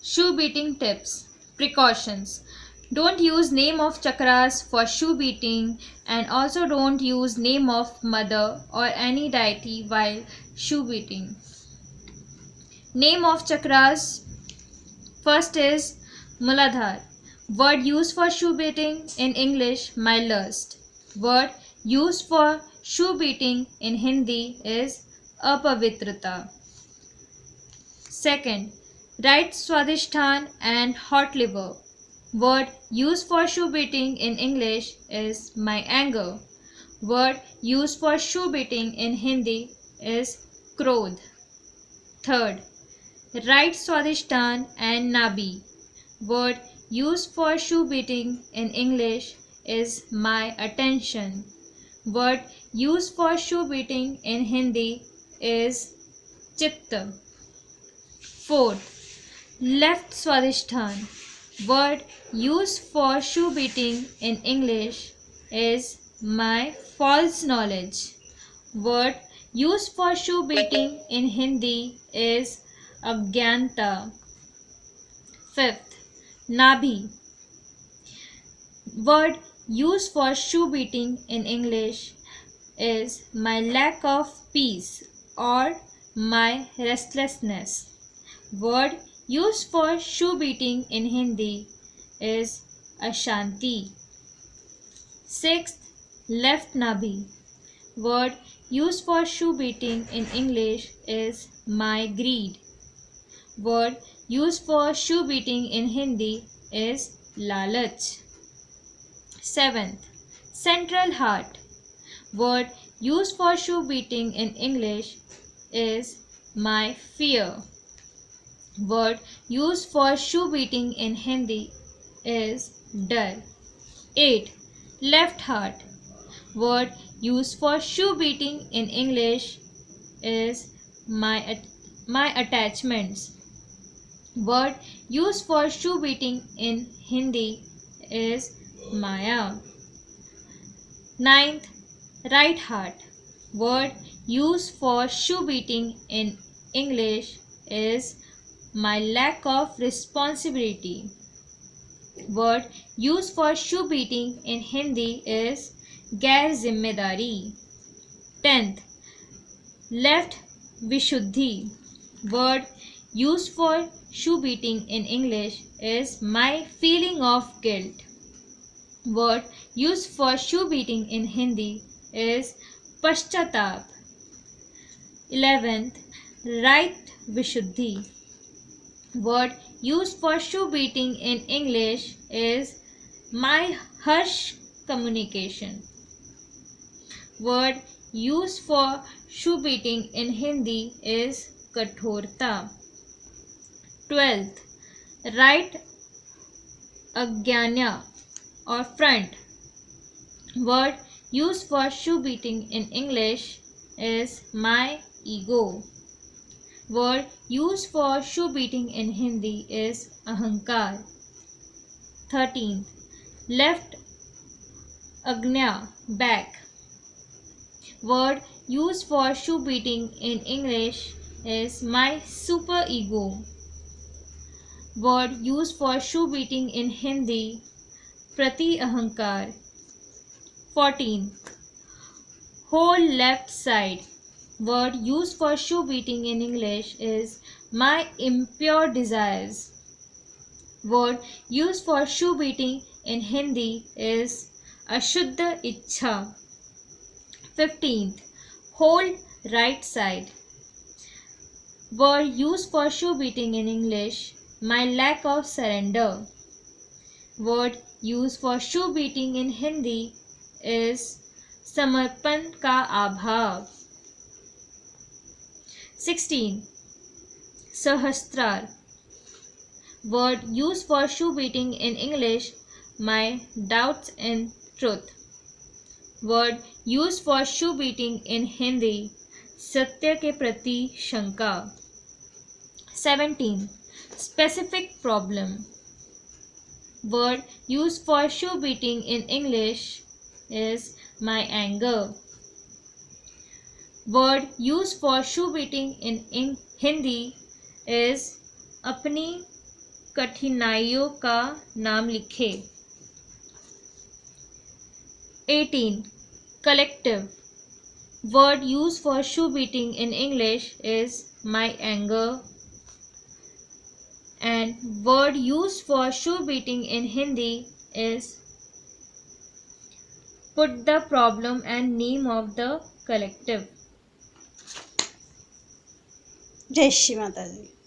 Shoe beating tips. Precautions. Don't use name of chakras for shoe beating, and also don't use name of mother or any deity while shoe beating. Name of chakras. First is Muladhar. Word used for shoe beating in English, my lust. Word used for shoe beating in Hindi is apavitrata. Second, right swadhishthan and hot liver. Word used for shoe beating in English is my anger. Word used for shoe beating in Hindi is krodh. Third, right swadhishthan and nabi. Word used for shoe beating in English is my attention. Word used for shoe beating in Hindi is chitta. Fourth, left swadhishthan. Word used for shoe beating in English is my false knowledge. Word used for shoe beating in Hindi is agyanta. Fifth, nabhi. Word used for shoe beating in English is my lack of peace or my restlessness. Word used for shoe beating in Hindi is ashanti. Sixth, left nabhi. Word used for shoe beating in English is my greed. Word used for shoe beating in Hindi is lalach. Seventh, central heart. Word used for shoe beating in English is my fear. Word used for shoe beating in Hindi is dar. 8. Left heart. Word used for shoe beating in English is my attachments. Word used for shoe beating in Hindi is Maya. 9th, right heart. Word used for shoe beating in English is my lack of responsibility. Word used for shoe beating in Hindi is gair zimmedari. 10th, left vishuddhi. Word used for shoe beating in English is my feeling of guilt. Word used for shoe beating in Hindi is paschatap. 11th, right vishuddhi. Word used for shoe beating in English is my harsh communication. Word used for shoe beating in Hindi is kathorta. 12th, right agyanya or front. Word used for shoe beating in English is my ego. Word used for shoe beating in Hindi is ahankar. 13th, left agnya, back. Word used for shoe beating in English is my super ego. Word used for shoe beating in Hindi prati ahankar. 14th, whole left side. Word used for shoe beating in English is my impure desires. Word used for shoe beating in Hindi is ashuddha ichha. 15th, whole right side. Word used for shoe beating in English, my lack of surrender. Word used for shoe beating in Hindi is samarpan ka abhav. 16. Sahastrar. Word used for shoe beating in English, my doubts in truth. Word used for shoe beating in Hindi, satya ke prati shanka. 17. Specific problem. Word used for shoe beating in English is my anger. Word used for shoe beating in Hindi is apni कठिनाइयों का नाम लिखें। 18. Collective. Word used for shoe beating in English is my anger, and word used for shoe beating in Hindi is put the problem and name of the collective. जय श्री माता जी।